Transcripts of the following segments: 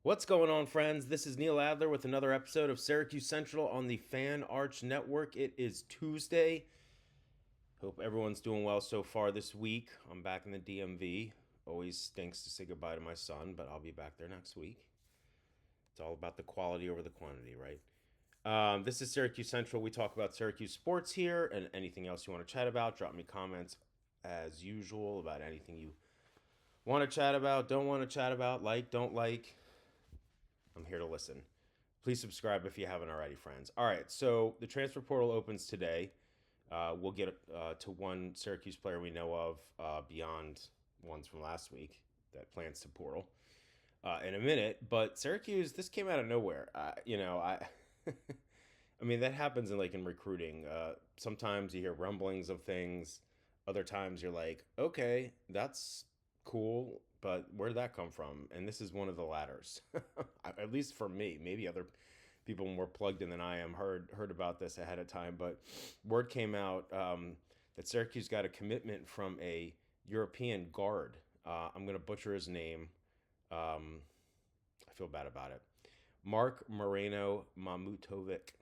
What's going on, friends? This is Neil Adler with another episode of Syracuse Central on the Fan Arch Network. It is Tuesday. Hope everyone's doing well so far this week. I'm back in the DMV. Always stinks to say goodbye to my son, but I'll be back there next week. It's all about the quality over the quantity, right? This is Syracuse Central. We talk about Syracuse sports here and anything else you want to chat about. Drop me comments as usual about anything you want to chat about, don't want to chat about, like, don't like. I'm here to listen. Please subscribe if you haven't already, friends. All right, so the transfer portal opens today. We'll get to one Syracuse player we know of beyond ones from last week that plans to portal in a minute. But Syracuse, this came out of nowhere. I mean, that happens in recruiting. Sometimes you hear rumblings of things. Other times you're like, okay, that's cool, but where did that come from? And this is one of the latters, at least for me. Maybe other people more plugged in than I am heard about this ahead of time. But word came out that Syracuse got a commitment from a European guard. I'm going to butcher his name. I feel bad about it. Mark Moreno Mamutovic.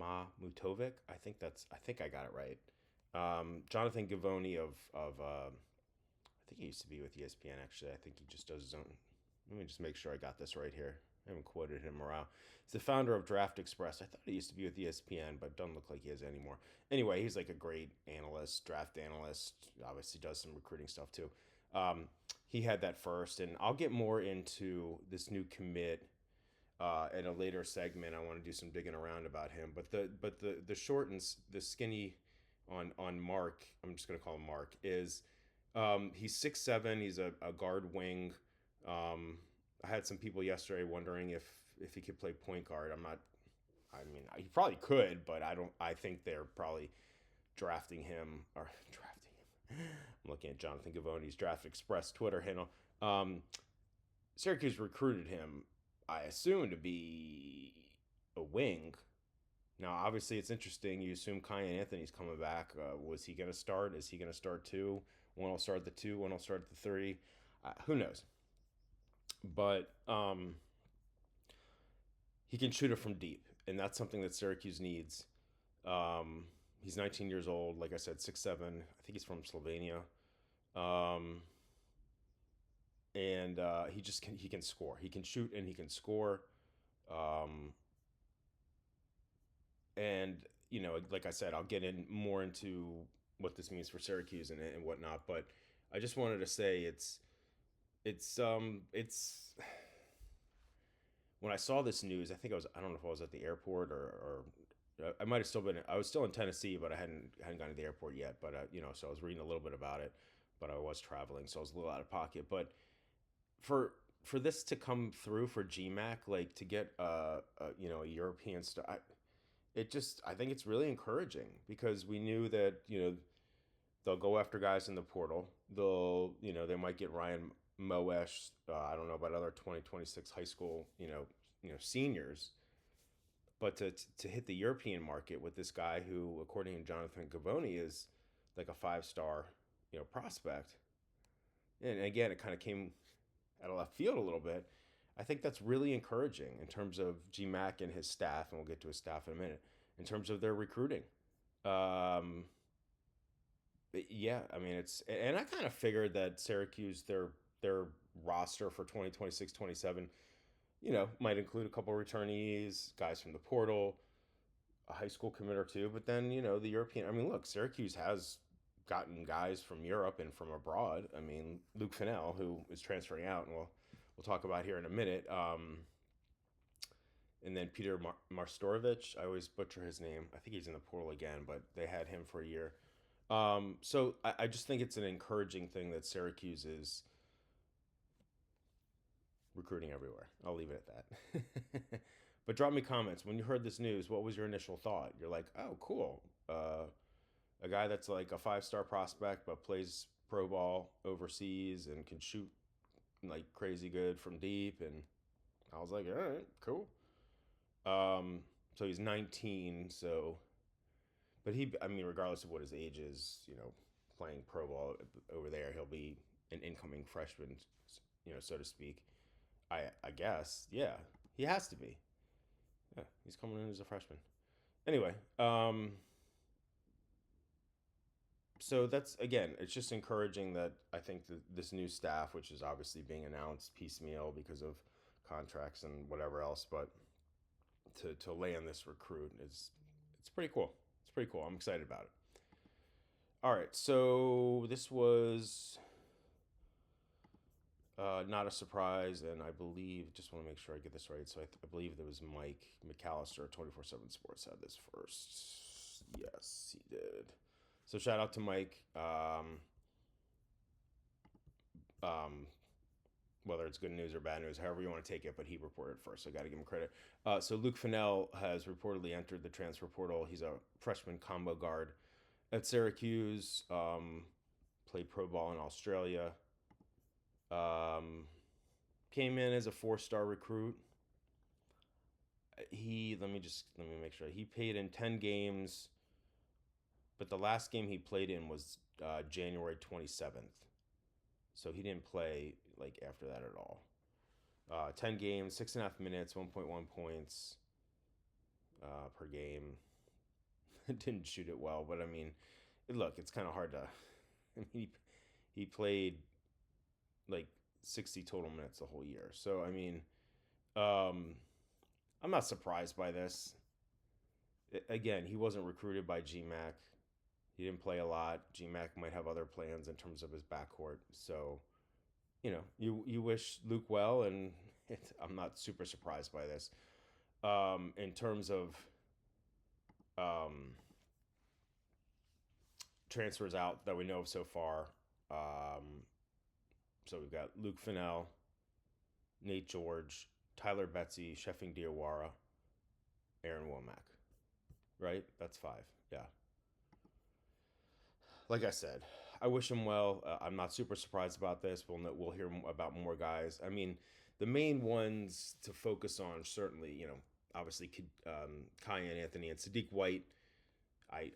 I think I got it right. Jonathan Givoni I think he used to be with ESPN actually. I think he just does his own. Let me just make sure I got this right here. I haven't quoted him around. He's the founder of Draft Express. I thought he used to be with ESPN, but doesn't look like he is anymore. Anyway, he's like a great analyst, draft analyst. Obviously, does some recruiting stuff too. He had that first, and I'll get more into this new commit in a later segment. I want to do some digging around about him, but the short and the skinny on Mark. I'm just gonna call him Mark. Is he's 6'7". He's a guard wing. I had some people yesterday wondering if he could play point guard. I'm not. I mean, he probably could, but I don't. I think they're probably drafting him or drafting him. I'm looking at Jonathan Givoni's Draft Express Twitter handle. Syracuse recruited him, I assume, to be a wing. Now, obviously, it's interesting. You assume Kyan Anthony's coming back. Was he going to start? Is he going to start two? One will start the two. One will start the three. Who knows? But he can shoot it from deep, and that's something that Syracuse needs. He's 19 years old. Like I said, 6'7". I think he's from Slovenia. Um, and he can score. He can shoot and he can score. Um, and like I said, I'll get in more into what this means for Syracuse and whatnot. But I just wanted to say it's when I saw this news, I don't know if I was at the airport or I might have still been. I was still in Tennessee, but I hadn't gone to the airport yet. But so I was reading a little bit about it, but I was traveling, so I was a little out of pocket. But for this to come through for GMAC, like to get a European star, I think it's really encouraging because we knew that they'll go after guys in the portal. They might get Ryan Moesh. I don't know about other 2026 high school seniors, but to hit the European market with this guy who, according to Jonathan Gavoni, is like a 5-star prospect. And again, it kind of came out of left field a little bit. I think that's really encouraging in terms of GMAC and his staff, and we'll get to his staff in a minute, in terms of their recruiting. Um, yeah, I mean and I kind of figured that Syracuse their roster for 2026, 27, might include a couple of returnees, guys from the portal, a high school commit or two, but then the European. I mean, look, Syracuse has gotten guys from Europe and from abroad. I mean, Luke Fennell, who is transferring out, and we'll talk about here in a minute. And then Peter Marstorovich, I always butcher his name. I think he's in the portal again, but they had him for a year. So I just think it's an encouraging thing that Syracuse is recruiting everywhere. I'll leave it at that. But drop me comments when you heard this news. What was your initial thought? You're like, oh, cool. A guy that's like a 5-star prospect but plays pro ball overseas and can shoot like crazy good from deep. And I was like, all right, cool. So he's 19. So, but I mean, regardless of what his age is, playing pro ball over there, he'll be an incoming freshman, so to speak. I guess. Yeah, he has to be. Yeah, he's coming in as a freshman. Anyway, so that's again, it's just encouraging that I think that this new staff, which is obviously being announced piecemeal because of contracts and whatever else, but to land this recruit is it's pretty cool. It's pretty cool. I'm excited about it. All right, so this was not a surprise, and I believe, just want to make sure I get this right. So I believe there was Mike McAllister, 24/7 Sports, had this first. Yes, he did. So shout out to Mike. Whether it's good news or bad news, however you want to take it, but he reported first, so I got to give him credit. So Luke Fennell has reportedly entered the transfer portal. He's a freshman combo guard at Syracuse. Played pro ball in Australia. Came in as a 4-star recruit. Let me make sure. He played in 10 games, but the last game he played in was January 27th. So he didn't play like after that at all. 10 games, 6.5 minutes, 1.1 points per game. Didn't shoot it well, but I mean, look, it's kind of hard to. I mean, he played like 60 total minutes the whole year. So I mean, I'm not surprised by this. Again, he wasn't recruited by GMAC. He didn't play a lot. GMAC might have other plans in terms of his backcourt. So, you wish Luke well, and I'm not super surprised by this. In terms of transfers out that we know of so far, so we've got Luke Fennell, Nate George, Tyler Betsy, Sheffing Diawara, Aaron Womack. Right? That's 5. Yeah. Like I said, I wish him well. I'm not super surprised about this. We'll hear about more guys. I mean, the main ones to focus on, certainly, obviously, Kyan Anthony and Sadiq White. I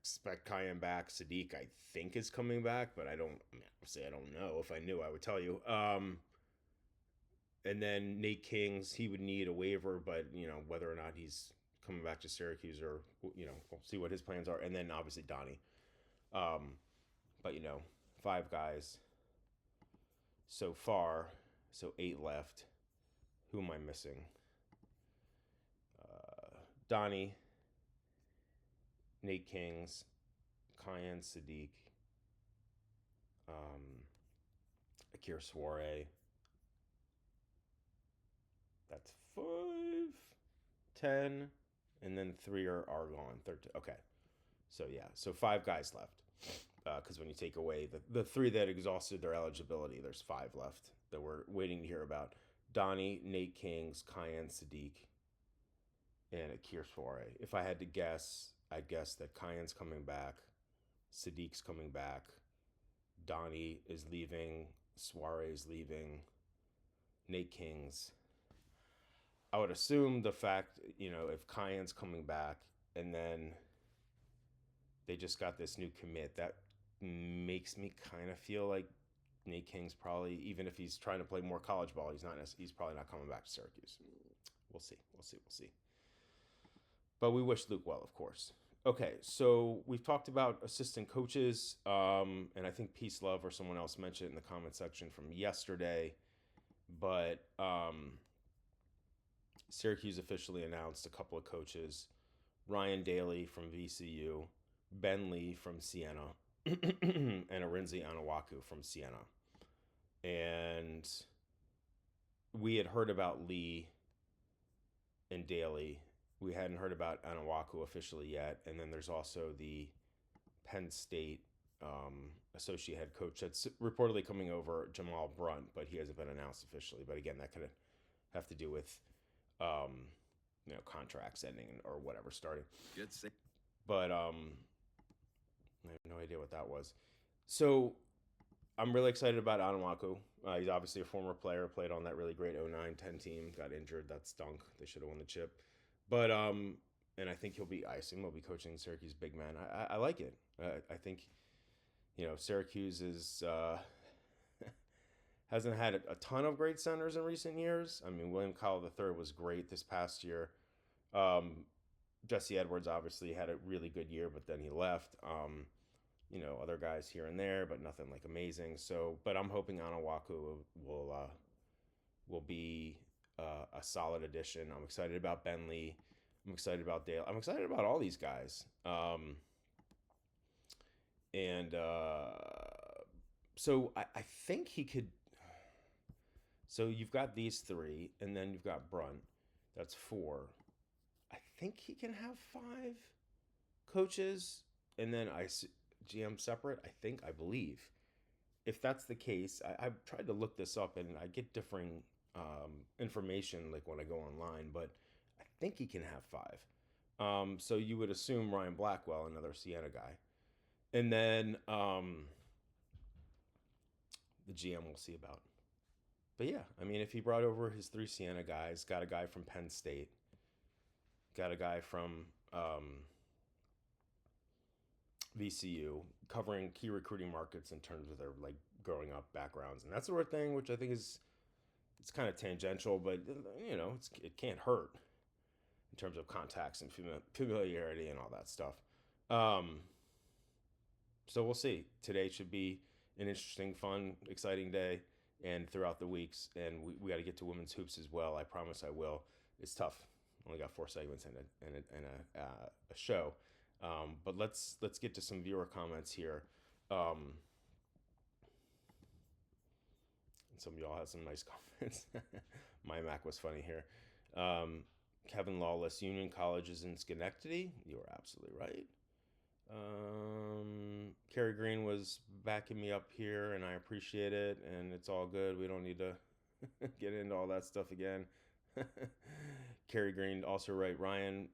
expect Kyan back. Sadiq, I think, is coming back, but I don't know. If I knew, I would tell you. And then Nate Kings, he would need a waiver, but, whether or not he's coming back to Syracuse or, we'll see what his plans are. And then, obviously, Donnie. But 5 guys so far, so 8 left. Who am I missing? Donnie, Nate Kings, Kyan Sadiq, Akir Soare. That's 5, 10, and then 3 are gone. 13. Okay. So, yeah. So 5 guys left. Because when you take away the 3 that exhausted their eligibility, there's 5 left that we're waiting to hear about. Donnie, Nate Kings, Kyan Sadiq, and Akir Soare. If I had to guess, I'd guess that Kyan's coming back, Sadiq's coming back, Donnie is leaving, Soare is leaving, Nate Kings. I would assume the fact, if Kyan's coming back and then they just got this new commit, that makes me kind of feel like Nate King's probably, even if he's trying to play more college ball, he's probably not coming back to Syracuse. We'll see. But we wish Luke well, of course. Okay, so we've talked about assistant coaches, and I think Peace Love or someone else mentioned it in the comment section from yesterday, but Syracuse officially announced a couple of coaches: Ryan Daly from VCU, Ben Lee from Siena, and Arinze Anawaku from Siena. And we had heard about Lee and Daly. We hadn't heard about Anawaku officially yet. And then there's also the Penn State associate head coach that's reportedly coming over, Jamal Brunt, but he hasn't been announced officially. But again, that could have to do with contracts ending or whatever starting. Good say. But I have no idea what that was. So I'm really excited about Anawaku. He's obviously a former player, played on that really great 09-10 team, got injured. That stunk. They should have won the chip. But and I think I assume he'll be coaching Syracuse big man. I like it. I think, Syracuse is hasn't had a ton of great centers in recent years. I mean, William Cowell III was great this past year. Jesse Edwards obviously had a really good year, but then he left. Other guys here and there, but nothing like amazing. So, but I'm hoping Anawaku will be a solid addition. I'm excited about Bentley. I'm excited about Dale. I'm excited about all these guys. So I think he could. So you've got these three, and then you've got Brunt. That's four. I think he can have five coaches, and then GM separate. I believe. If that's the case, I've tried to look this up, and I get differing information like when I go online, but I think he can have five. So you would assume Ryan Blackwell, another Siena guy, and then the GM we'll see about. But yeah, I mean, if he brought over his three Siena guys, got a guy from Penn State, got a guy from VCU, covering key recruiting markets in terms of their like growing up backgrounds and that sort of thing, which I think it's kind of tangential, but it can't hurt in terms of contacts and familiarity and all that stuff. So we'll see. Today should be an interesting, fun, exciting day, and throughout the weeks, and we got to get to women's hoops as well. I promise I will. It's tough. Only got 4 segments and a show. But let's get to some viewer comments here. And some of y'all had some nice comments. My Mac was funny here. Kevin Lawless, Union College is in Schenectady. You are absolutely right. Kerry Green was backing me up here, and I appreciate it, and it's all good. We don't need to get into all that stuff again. Kerry Green also right. Ryan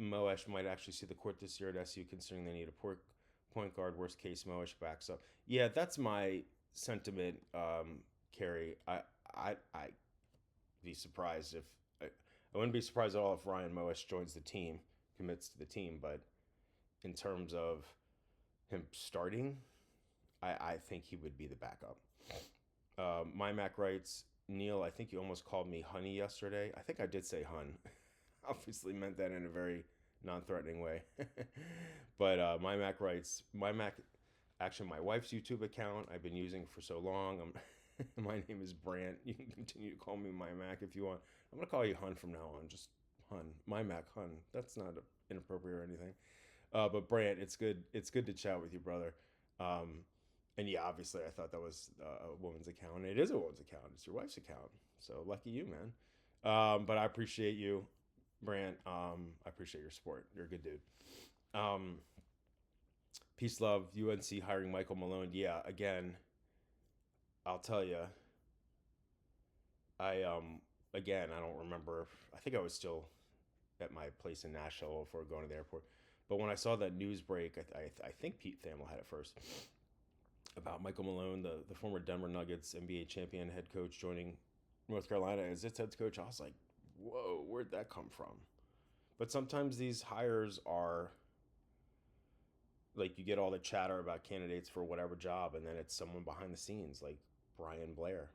Moesh might actually see the court this year at SU, considering they need a point guard. Worst case, Moesh backs up. Yeah, that's my sentiment, Kerry. I'd be surprised if I wouldn't be surprised at all if Ryan Moesh joins the team, commits to the team. But in terms of him starting, I think he would be the backup. My Mac writes, Neil, I think you almost called me honey yesterday. I think I did say hun. Obviously meant that in a very non-threatening way. But my Mac writes, actually my wife's YouTube account I've been using for so long. My name is Brant. You can continue to call me my Mac if you want. I'm going to call you hun from now on. Just hun. My Mac hun. That's not inappropriate or anything. But Brant, it's good to chat with you, brother. And yeah, obviously I thought that was a woman's account. It is a woman's account. It's your wife's account. So lucky you, man. But I appreciate you, Brant. I appreciate your support. You're a good dude. Peace, love. UNC hiring Michael Malone. Yeah, again, I'll tell you. I don't remember. I think I was still at my place in Nashville before going to the airport. But when I saw that news break, I think Pete Thamel had it first, about Michael Malone, the former Denver Nuggets NBA champion head coach, joining North Carolina as its head coach. I was like, whoa, where'd that come from? But sometimes these hires are, like, you get all the chatter about candidates for whatever job, and then it's someone behind the scenes, like Brian Blair,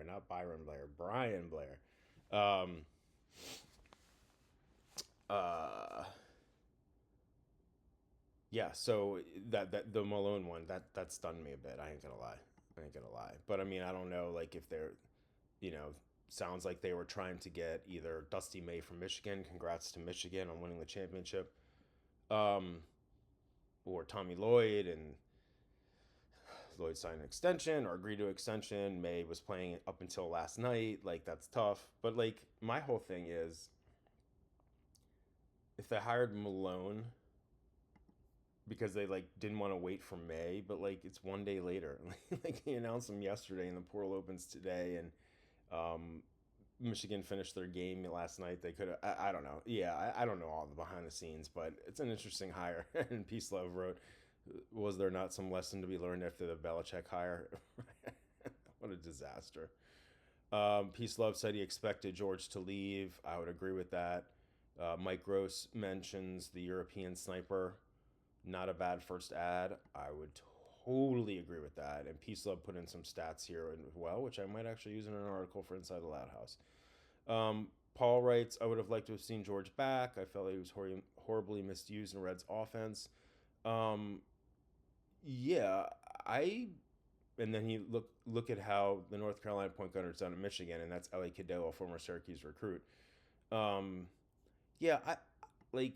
not Byron Blair, Brian Blair. Yeah, so that the Malone one, that stunned me a bit. I ain't gonna lie. But I mean, I don't know, like, if they're, sounds like they were trying to get either Dusty May from Michigan, congrats to Michigan on winning the championship, or Tommy Lloyd, and Lloyd signed an extension or agreed to an extension. May was playing up until last night. Like, that's tough. But, like, my whole thing is, if they hired Malone because they, like, didn't want to wait for May, but, like, it's one day later. Like, he announced them yesterday, and the portal opens today, and Michigan finished their game last night. They could have, I don't know. Yeah, I don't know all the behind the scenes, but it's an interesting hire. And Peace Love wrote, was there not some lesson to be learned after the Belichick hire? What a disaster. Peace Love said he expected George to leave. I would agree with that. Mike Gross mentions the European sniper. Not a bad first ad. I would totally agree with that. And Peace Love put in some stats here as well, which I might actually use in an article for Inside the Loud House. Paul writes, I would have liked to have seen George back. I felt he was horribly misused in Reds offense. Yeah, I. And then you look at how the North Carolina point guard is done in Michigan, and that's Ellie Cadeau, a former Syracuse recruit. Yeah, I like,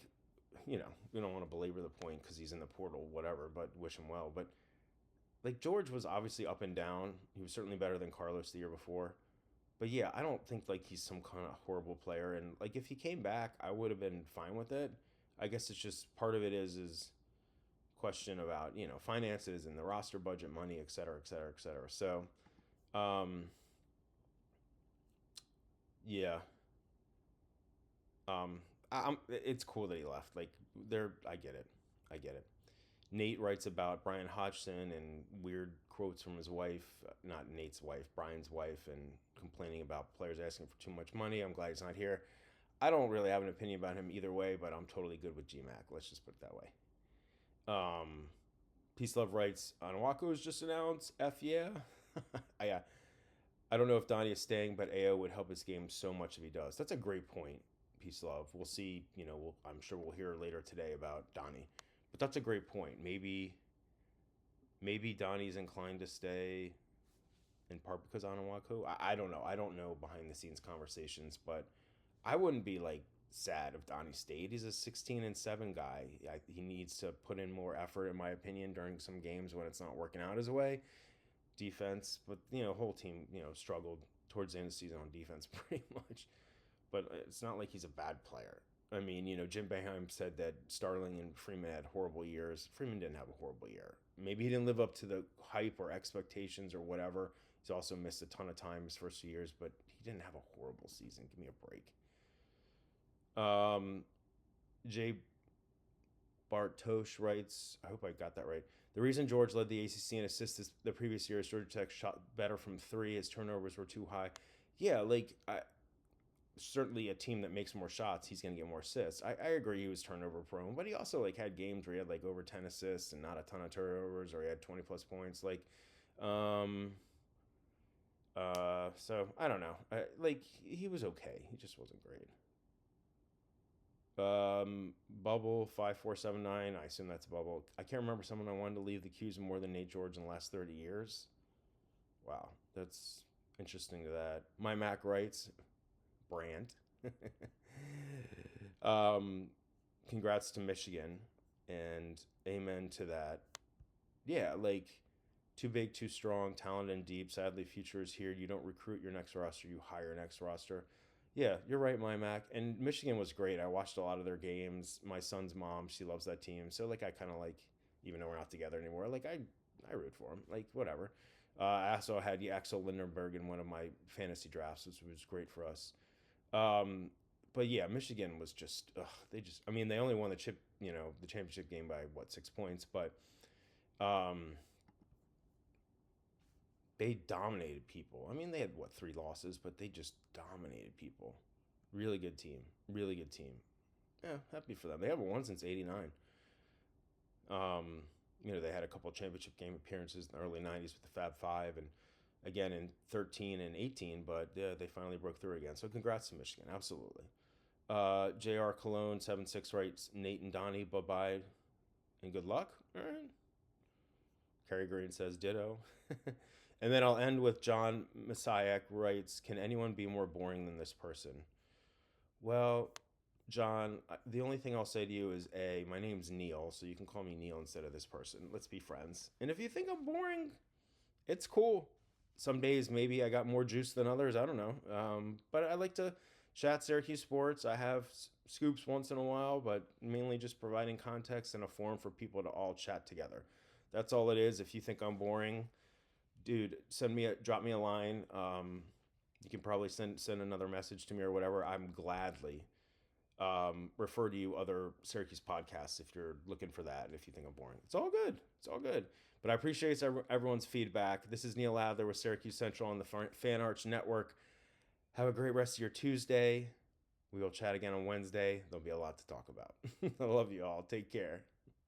we don't want to belabor the point because he's in the portal, whatever, but wish him well. But like George was obviously up and down. He was certainly better than Carlos the year before. But yeah, I don't think like he's some kind of horrible player. And like if he came back, I would have been fine with it. I guess it's just part of it is question about finances and the roster budget, money, et cetera, et cetera, et cetera. So, yeah, it's cool that he left. Like I get it, I get it. Nate writes about Brian Hodgson and weird quotes from his wife, not Nate's wife, Brian's wife, and complaining about players asking for too much money. I'm glad he's not here. I don't really have an opinion about him either way, but I'm totally good with GMAC. Let's just put it that way. Peace Love writes, Onuaku was just announced. F yeah. I don't know if Donnie is staying, but AO would help his game so much if he does. That's a great point, Peace Love. We'll see. I'm sure we'll hear later today about Donnie. But that's a great point. Maybe Donnie's inclined to stay in part because Onuaku. I don't know. I don't know behind the scenes conversations, but I wouldn't be like sad if Donnie stayed. He's a 16-7 guy. He needs to put in more effort, in my opinion, during some games when it's not working out his way. Defense, but whole team struggled towards the end of the season on defense pretty much. But it's not like he's a bad player. I mean, Jim Boeheim said that Starling and Freeman had horrible years. Freeman didn't have a horrible year. Maybe he didn't live up to the hype or expectations or whatever. He's also missed a ton of time his first 2 years, but he didn't have a horrible season. Give me a break. Jay Bartosh writes, I hope I got that right. The reason George led the ACC in assists the previous year is Georgia Tech shot better from three. His turnovers were too high. Yeah, certainly a team that makes more shots, he's going to get more assists. I agree he was turnover prone, but he also had games where he had over 10 assists and not a ton of turnovers, or he had 20 plus points. So I don't know. He was okay. He just wasn't great. Bubble 5479. I assume that's a bubble. I can't remember someone I wanted to leave the Cuse more than Nate George in the last 30 years. Wow, that's interesting to that. My Mac writes, Brand. Congrats to Michigan, and amen to that. Yeah, too big, too strong, talented and deep. Sadly, future is here. You don't recruit your next roster, you hire your next roster. Yeah, you're right, my Mac. And Michigan was great. I watched a lot of their games. My son's mom, she loves that team. So I kind of even though we're not together anymore, I root for him. Whatever. I also had Axel Lindenberg in one of my fantasy drafts, which was great for us. But yeah, Michigan was just they only won the championship game by 6 points, but they dominated people. They had 3 losses, but they just dominated people. Really good team. Really good team. Yeah, happy for them. They haven't won since '89. They had a couple of championship game appearances in the early '90s with the Fab Five, and again in 13 and 18. But yeah, they finally broke through again. So congrats to Michigan, absolutely. Jr. Cologne 76 writes, Nate and Donnie, bye bye, and good luck. All right. Kerry Green says ditto. And then I'll end with John Messiah writes, can anyone be more boring than this person? Well, John, the only thing I'll say to you is, my name's Neil, so you can call me Neil instead of this person. Let's be friends. And if you think I'm boring, it's cool. Some days maybe I got more juice than others. I don't know. But I like to chat Syracuse sports. I have scoops once in a while, but mainly just providing context and a forum for people to all chat together. That's all it is. If you think I'm boring, dude, drop me a line. You can probably send another message to me or whatever. I'm gladly refer to you other Syracuse podcasts if you're looking for that. If you think I'm boring, it's all good. It's all good. But I appreciate everyone's feedback. This is Neil Adler with Syracuse Central on the Fan Arch Network. Have a great rest of your Tuesday. We will chat again on Wednesday. There'll be a lot to talk about. I love you all. Take care.